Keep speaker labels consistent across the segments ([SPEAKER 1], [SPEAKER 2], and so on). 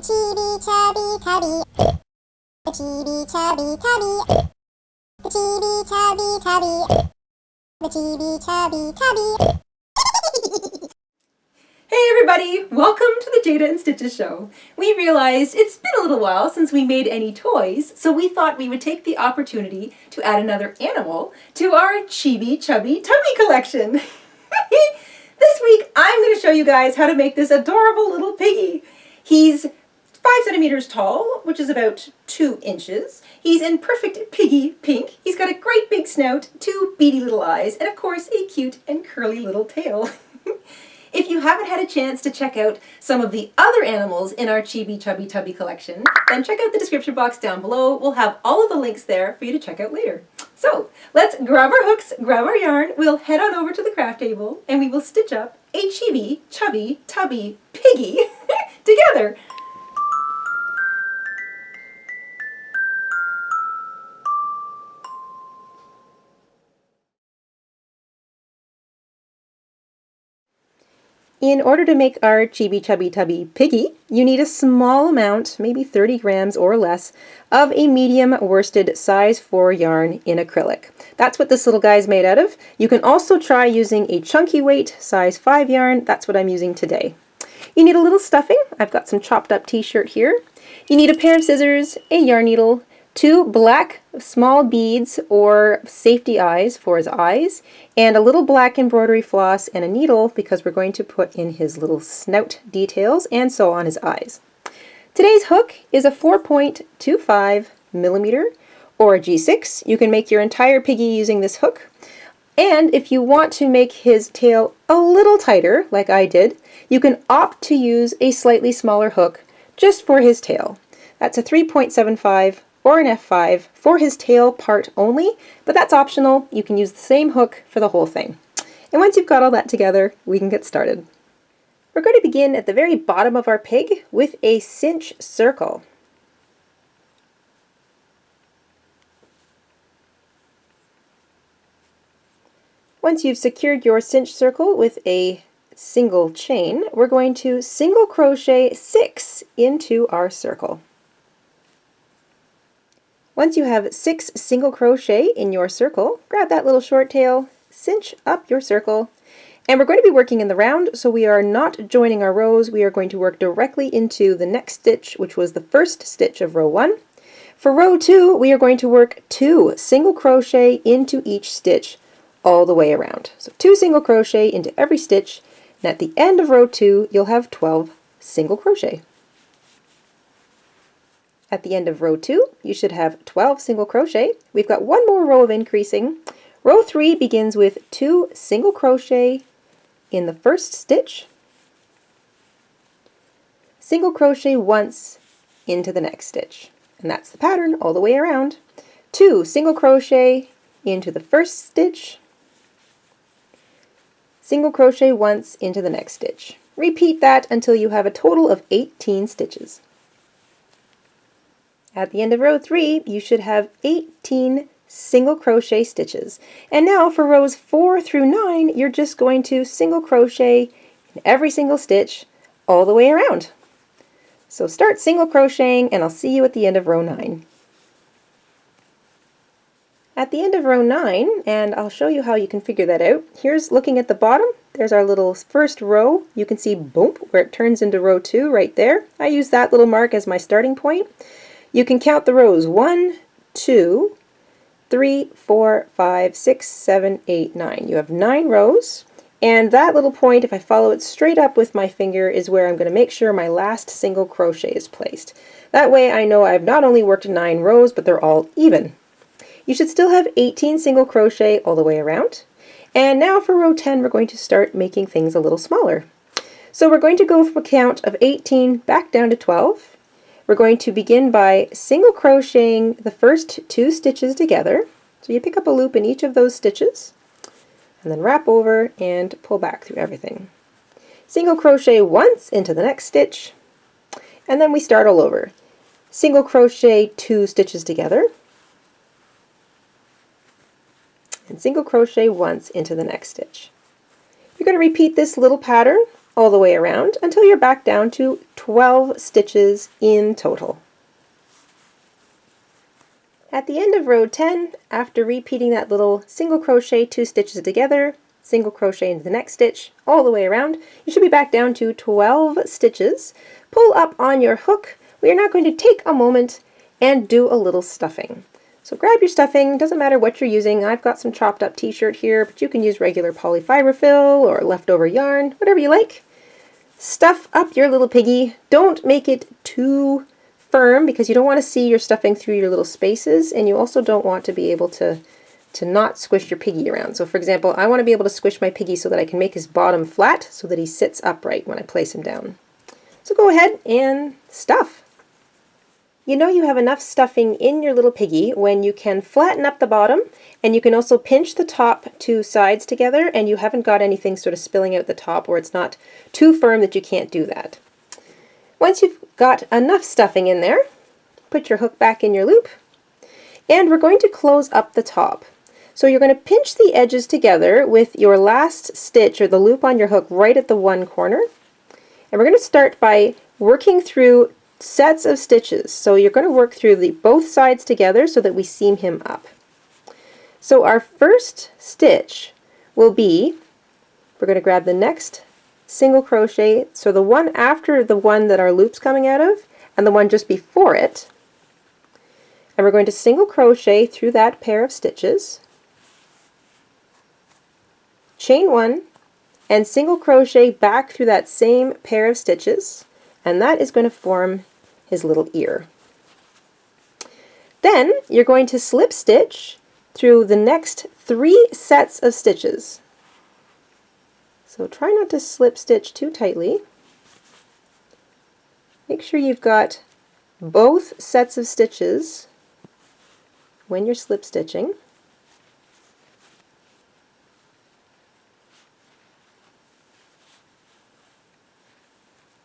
[SPEAKER 1] Chibi Chubby Tubby. The Chibi Chubby Tubby. The Chibi Chubby Tubby. The Chibi Chubby Tubby.
[SPEAKER 2] Hey everybody! Welcome to the Jayda and Stitches show. We realized it's been a little while since we made any toys, so we thought we would take the opportunity to add another animal to our Chibi Chubby Tubby collection. This week I'm going to show you guys how to make this adorable little piggy. He's 5 centimeters tall, which is about 2 inches. He's in perfect piggy pink. He's got a great big snout, 2 beady little eyes, and of course a cute and curly little tail. If you haven't had a chance to check out some of the other animals in our Chibi Chubby Tubby collection, then check out the description box down below. We'll have all of the links there for you to check out later. So let's grab our hooks, grab our yarn, we'll head on over to the craft table, and we will stitch up a Chibi Chubby Tubby piggy together. In order to make our Chibi Chubby Tubby piggy, you need a small amount, maybe 30 grams or less, of a medium worsted size 4 yarn in acrylic. That's what this little guy is made out of. You can also try using a chunky weight size 5 yarn. That's what I'm using today. You need a little stuffing. I've got some chopped up t-shirt here. You need a pair of scissors, a yarn needle, 2 black small beads or safety eyes for his eyes, and a little black embroidery floss and a needle because we're going to put in his little snout details and sew on his eyes. Today's hook is a 4.25 millimeter or a G6. You can make your entire piggy using this hook. And if you want to make his tail a little tighter, like I did, you can opt to use a slightly smaller hook just for his tail. That's a 3.75 or an F5 for his tail part only, but that's optional. You can use the same hook for the whole thing. And once you've got all that together, we can get started. We're going to begin at the very bottom of our pig with a cinch circle. Once you've secured your cinch circle with a single chain, we're going to single crochet 6 into our circle. Once you have 6 single crochet in your circle, grab that little short tail, cinch up your circle, and we're going to be working in the round, so we are not joining our rows. We are going to work directly into the next stitch, which was the first stitch of row 1. For row 2, we are going to work 2 single crochet into each stitch all the way around. So 2 single crochet into every stitch, and at the end of row 2, you'll have 12 single crochet. At the end of row 2, you should have 12 single crochet. We've got one more row of increasing. Row 3 begins with 2 single crochet in the first stitch, single crochet once into the next stitch. And that's the pattern all the way around. 2 single crochet into the first stitch, single crochet once into the next stitch. Repeat that until you have a total of 18 stitches. At the end of row 3, you should have 18 single crochet stitches. And now for rows 4 through 9, you're just going to single crochet in every single stitch all the way around. So start single crocheting and I'll see you at the end of row 9. At the end of row 9, and I'll show you how you can figure that out. Here's looking at the bottom. There's our little first row. You can see boom, where it turns into row 2 right there. I use that little mark as my starting point. You can count the rows 1, 2, 3, 4, 5, 6, 7, 8, 9. You have 9 rows, and that little point, if I follow it straight up with my finger, is where I'm going to make sure my last single crochet is placed. That way I know I've not only worked 9 rows, but they're all even. You should still have 18 single crochet all the way around. And now for row 10, we're going to start making things a little smaller. So we're going to go from a count of 18 back down to 12. We're going to begin by single crocheting the first 2 stitches together. So you pick up a loop in each of those stitches, and then wrap over and pull back through everything. Single crochet once into the next stitch, and then we start all over. Single crochet 2 stitches together, and single crochet once into the next stitch. You're going to repeat this little pattern all the way around until you're back down to 12 stitches in total. At the end of row 10, after repeating that little single crochet 2 stitches together, single crochet into the next stitch, all the way around, you should be back down to 12 stitches. Pull up on your hook. We are now going to take a moment and do a little stuffing. So grab your stuffing, doesn't matter what you're using. I've got some chopped up t-shirt here, but you can use regular polyfiber fill or leftover yarn, whatever you like. Stuff up your little piggy. Don't make it too firm because you don't want to see your stuffing through your little spaces, and you also don't want to be able to not squish your piggy around. So for example, I want to be able to squish my piggy so that I can make his bottom flat so that he sits upright when I place him down. So go ahead and stuff. You know you have enough stuffing in your little piggy when you can flatten up the bottom, and you can also pinch the top 2 sides together, and you haven't got anything sort of spilling out the top, or it's not too firm that you can't do that. Once you've got enough stuffing in there, put your hook back in your loop, and we're going to close up the top. So you're going to pinch the edges together with your last stitch or the loop on your hook right at the one corner, and we're going to start by working through sets of stitches. So you're going to work through both sides together so that we seam him up. So our first stitch will be, we're going to grab the next single crochet, so the one after the one that our loop's coming out of and the one just before it, and we're going to single crochet through that pair of stitches, chain 1, and single crochet back through that same pair of stitches, and that is going to form his little ear. Then you're going to slip stitch through the next 3 sets of stitches. So try not to slip stitch too tightly. Make sure you've got both sets of stitches when you're slip stitching.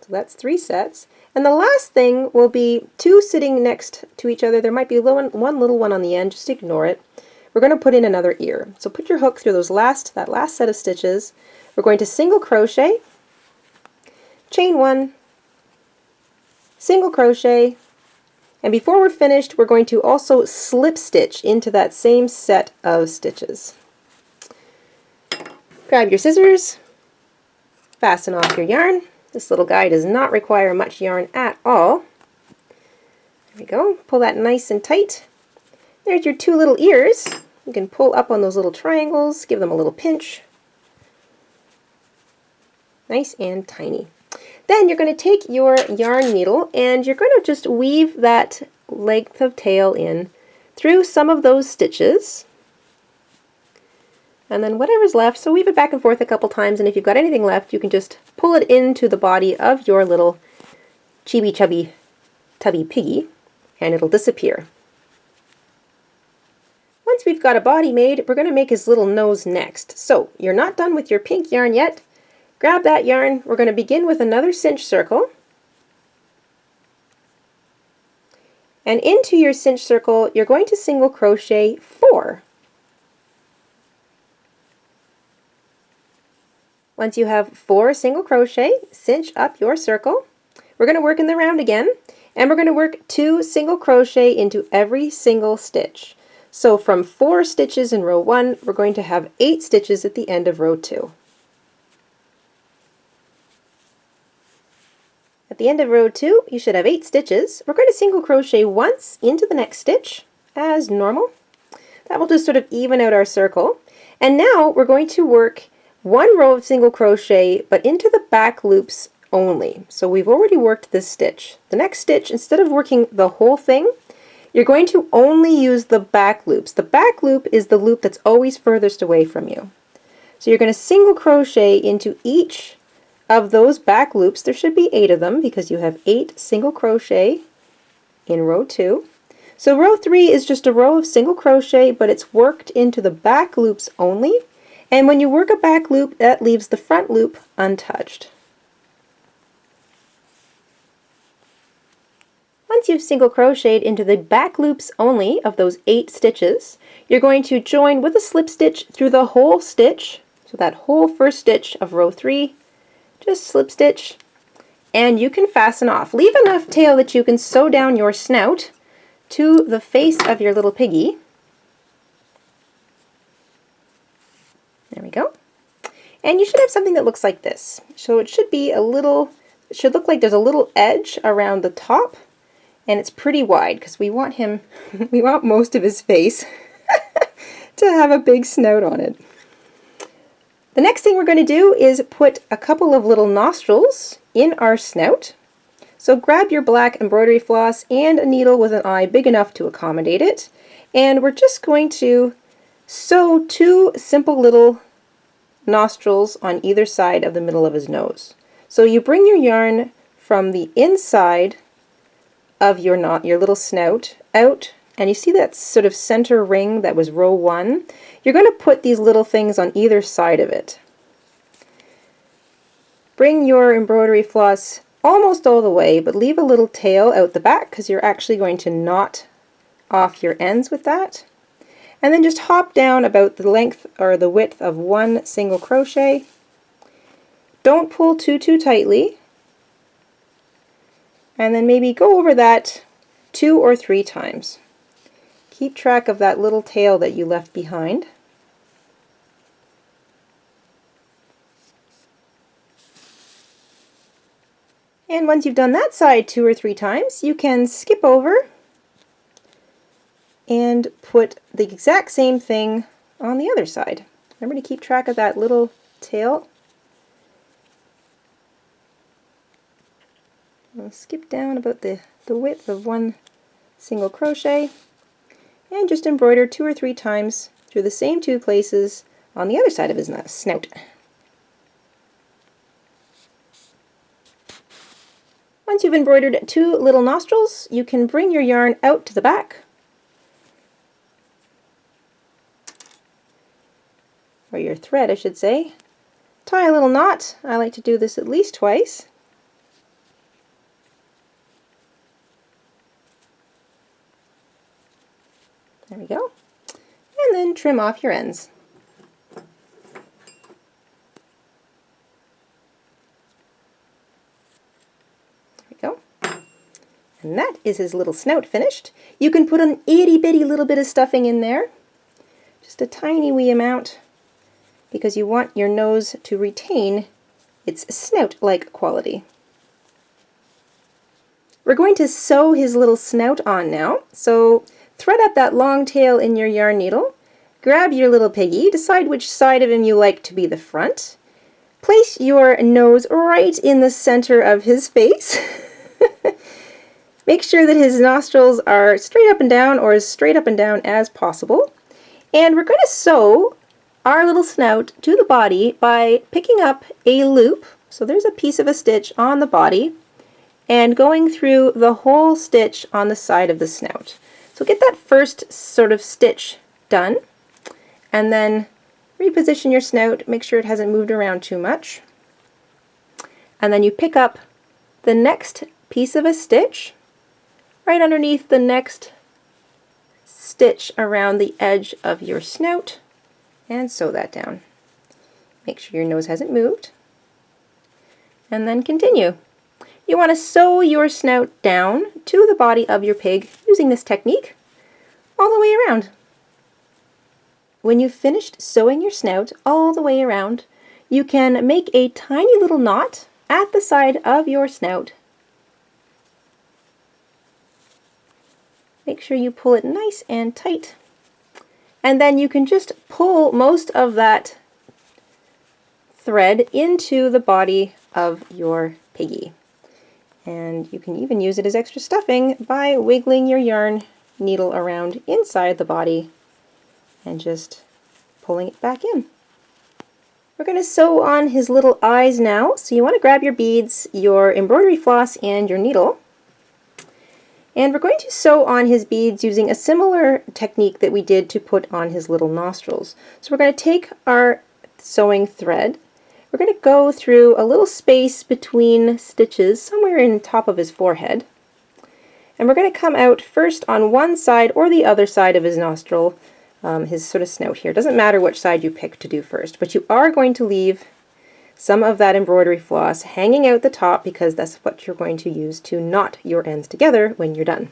[SPEAKER 2] So that's 3 sets. And the last thing will be 2 sitting next to each other. There might be one little one on the end, just ignore it. We're going to put in another ear. So put your hook through that last set of stitches. We're going to single crochet, chain 1, single crochet, and before we're finished, we're going to also slip stitch into that same set of stitches. Grab your scissors, fasten off your yarn. This little guy does not require much yarn at all. There we go. Pull that nice and tight. There's your 2 little ears. You can pull up on those little triangles, give them a little pinch. Nice and tiny. Then you're going to take your yarn needle and you're going to just weave that length of tail in through some of those stitches. And then whatever's left, so weave it back and forth a couple times, and if you've got anything left, you can just pull it into the body of your little Chibi Chubby Tubby piggy, and it'll disappear. Once we've got a body made, we're going to make his little nose next. So you're not done with your pink yarn yet. Grab that yarn. We're going to begin with another cinch circle. And into your cinch circle, you're going to single crochet 4. Once you have 4 single crochet, cinch up your circle. We're going to work in the round again, and we're going to work 2 single crochet into every single stitch. So from 4 stitches in row 1, we're going to have 8 stitches at the end of row 2. At the end of row 2, you should have 8 stitches. We're going to single crochet once into the next stitch, as normal. That will just sort of even out our circle. And now we're going to work 1 row of single crochet, but into the back loops only. So we've already worked this stitch. The next stitch, instead of working the whole thing, you're going to only use the back loops. The back loop is the loop that's always furthest away from you. So you're going to single crochet into each of those back loops. There should be 8 of them because you have 8 single crochet in row 2. So row 3 is just a row of single crochet, but it's worked into the back loops only. And when you work a back loop, that leaves the front loop untouched. Once you've single crocheted into the back loops only of those 8 stitches, you're going to join with a slip stitch through the whole stitch. So that whole first stitch of row 3, just slip stitch, and you can fasten off. Leave enough tail that you can sew down your snout to the face of your little piggy. There we go. And you should have something that looks like this. So it should be a little, it should look like there's a little edge around the top, and it's pretty wide because we want him, we want most of his face to have a big snout on it. The next thing we're going to do is put a couple of little nostrils in our snout. So grab your black embroidery floss and a needle with an eye big enough to accommodate it. And we're just going to sew 2 simple little nostrils on either side of the middle of his nose. So you bring your yarn from the inside of your little snout out, and you see that sort of center ring that was row 1? You're going to put these little things on either side of it. Bring your embroidery floss almost all the way, but leave a little tail out the back because you're actually going to knot off your ends with that. And then just hop down about the length or the width of 1 single crochet. Don't pull too tightly. And then maybe go over that 2 or 3 times. Keep track of that little tail that you left behind. And once you've done that side 2 or 3 times, you can skip over and put the exact same thing on the other side. Remember to keep track of that little tail. I'll skip down about the width of 1 single crochet and just embroider 2 or 3 times through the same 2 places on the other side of his snout. Once you've embroidered 2 little nostrils, you can bring your yarn out to the back, or your thread I should say. Tie a little knot. I like to do this at least twice. There we go. And then trim off your ends. There we go. And that is his little snout finished. You can put an itty bitty little bit of stuffing in there. Just a tiny wee amount, because you want your nose to retain its snout-like quality. We're going to sew his little snout on now. So thread up that long tail in your yarn needle, grab your little piggy, decide which side of him you like to be the front, place your nose right in the center of his face. Make sure that his nostrils are straight up and down, or as straight up and down as possible. And we're going to sew our little snout to the body by picking up a loop. So there's a piece of a stitch on the body, and going through the whole stitch on the side of the snout. So get that first sort of stitch done, and then reposition your snout, make sure it hasn't moved around too much. And then you pick up the next piece of a stitch right underneath the next stitch around the edge of your snout and sew that down. Make sure your nose hasn't moved, and then continue. You want to sew your snout down to the body of your pig using this technique all the way around. When you've finished sewing your snout all the way around, you can make a tiny little knot at the side of your snout. Make sure you pull it nice and tight, and then you can just pull most of that thread into the body of your piggy. And you can even use it as extra stuffing by wiggling your yarn needle around inside the body and just pulling it back in. We're going to sew on his little eyes now, so you want to grab your beads, your embroidery floss, and your needle. And we're going to sew on his beads using a similar technique that we did to put on his little nostrils. So we're going to take our sewing thread, we're going to go through a little space between stitches somewhere in top of his forehead, and we're going to come out first on one side or the other side of his nostril, his sort of snout here. It doesn't matter which side you pick to do first, but you are going to leave some of that embroidery floss hanging out the top because that's what you're going to use to knot your ends together when you're done.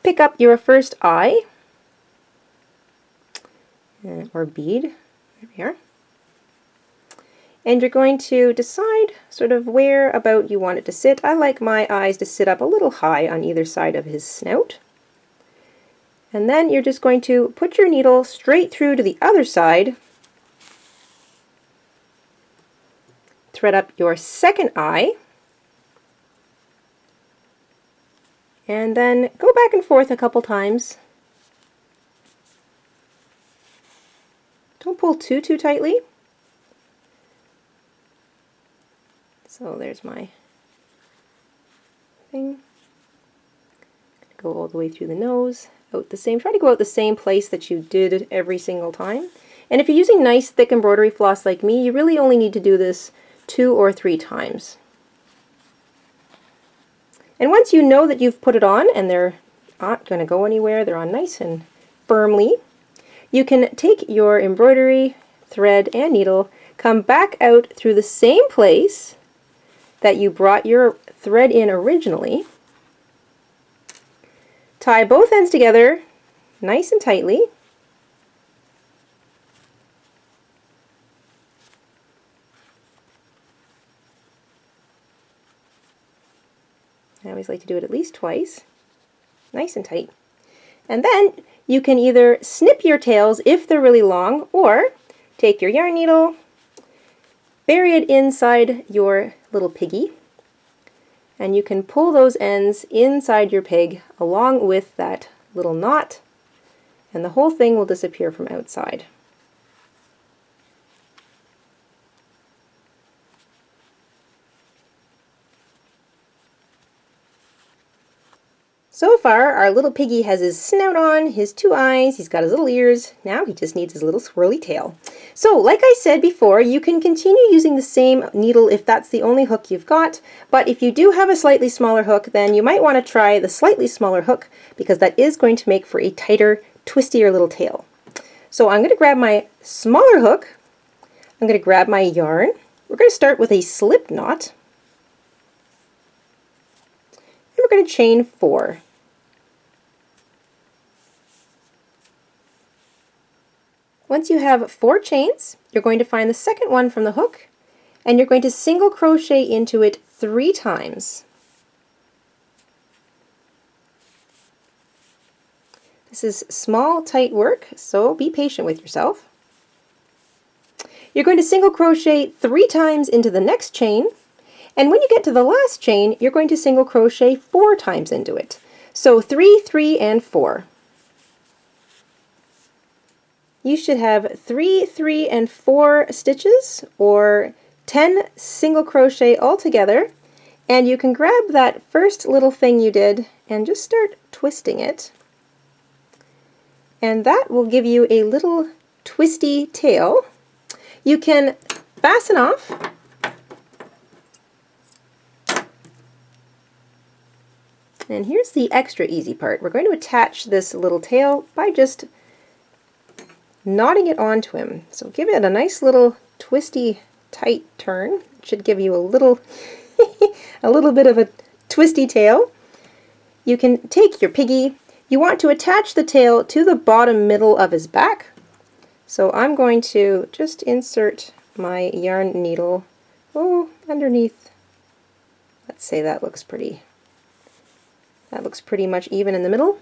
[SPEAKER 2] Pick up your first eye, or bead, there we are. And you're going to decide sort of where about you want it to sit. I like my eyes to sit up a little high on either side of his snout. And then you're just going to put your needle straight through to the other side, thread up your second eye, and then go back and forth a couple times. Don't pull too tightly. So there's my thing. Go all the way through the nose, out the same, try to go out the same place that you did every single time. And if you're using nice thick embroidery floss like me, you really only need to do this 2 or 3 times. And once you know that you've put it on and they're not going to go anywhere, they're on nice and firmly, you can take your embroidery thread and needle, come back out through the same place that you brought your thread in originally, tie both ends together nice and tightly, I always like to do it at least twice, nice and tight. And then you can either snip your tails if they're really long, or take your yarn needle, bury it inside your little piggy, and you can pull those ends inside your pig along with that little knot, and the whole thing will disappear from outside. So far, our little piggy has his snout on, his 2 eyes, he's got his little ears. Now he just needs his little swirly tail. So, like I said before, you can continue using the same needle if that's the only hook you've got, but if you do have a slightly smaller hook, then you might want to try the slightly smaller hook, because that is going to make for a tighter, twistier little tail. So I'm going to grab my smaller hook, I'm going to grab my yarn, we're going to start with a slip knot, and we're going to chain 4. Once you have 4 chains, you're going to find the second one from the hook, and you're going to single crochet into it 3 times. This is small, tight work, so be patient with yourself. You're going to single crochet 3 times into the next chain, and when you get to the last chain, you're going to single crochet 4 times into it. So 3, 3, and 4. You should have 3, 3, and 4 stitches, or 10 single crochet altogether, and you can grab that first little thing you did and just start twisting it, and that will give you a little twisty tail. You can fasten off and here's the extra easy part. We're going to attach this little tail by just knotting it onto him. So give it a nice little twisty tight turn. It should give you a little a little bit of a twisty tail. You can take your piggy. You want to attach the tail to the bottom middle of his back. So I'm going to just insert my yarn needle underneath. Let's say that looks pretty much even in the middle.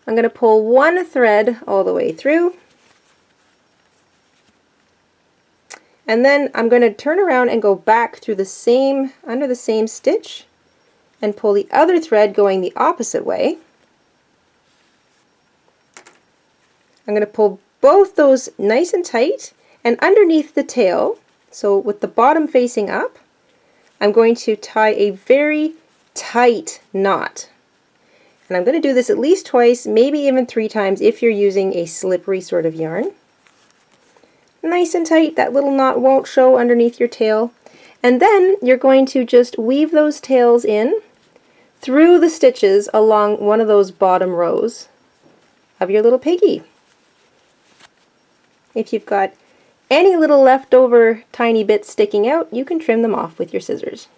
[SPEAKER 2] I'm going to pull 1 thread all the way through. And then I'm going to turn around and go back through the same, under the same stitch, and pull the other thread going the opposite way. I'm going to pull both those nice and tight, and underneath the tail, so with the bottom facing up, I'm going to tie a very tight knot. And I'm going to do this at least twice, maybe even 3 times if you're using a slippery sort of yarn. Nice and tight, that little knot won't show underneath your tail. And then you're going to just weave those tails in through the stitches along one of those bottom rows of your little piggy. If you've got Any little leftover tiny bits sticking out, you can trim them off with your scissors.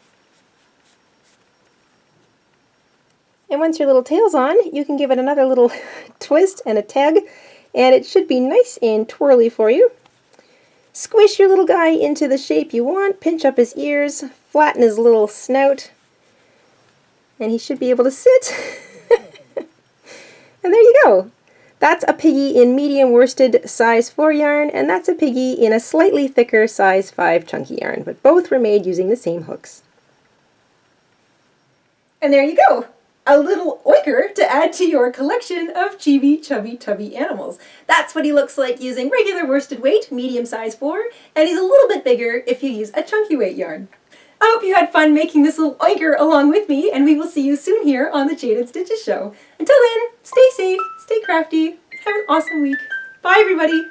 [SPEAKER 2] And once your little tail's on, you can give it another little twist and a tug, and it should be nice and twirly for you. Squish your little guy into the shape you want, pinch up his ears, flatten his little snout, and he should be able to sit. And there you go. That's a piggy in medium worsted size 4 yarn, and that's a piggy in a slightly thicker size 5 chunky yarn, but both were made using the same hooks. And there you go! A little oinker to add to your collection of Chibi Chubby Tubby animals. That's what he looks like using regular worsted weight, medium size 4, and he's a little bit bigger if you use a chunky weight yarn. I hope you had fun making this little oinker along with me, and we will see you soon here on the Jayda Stitches Show. Until then, stay safe, stay crafty, have an awesome week. Bye everybody!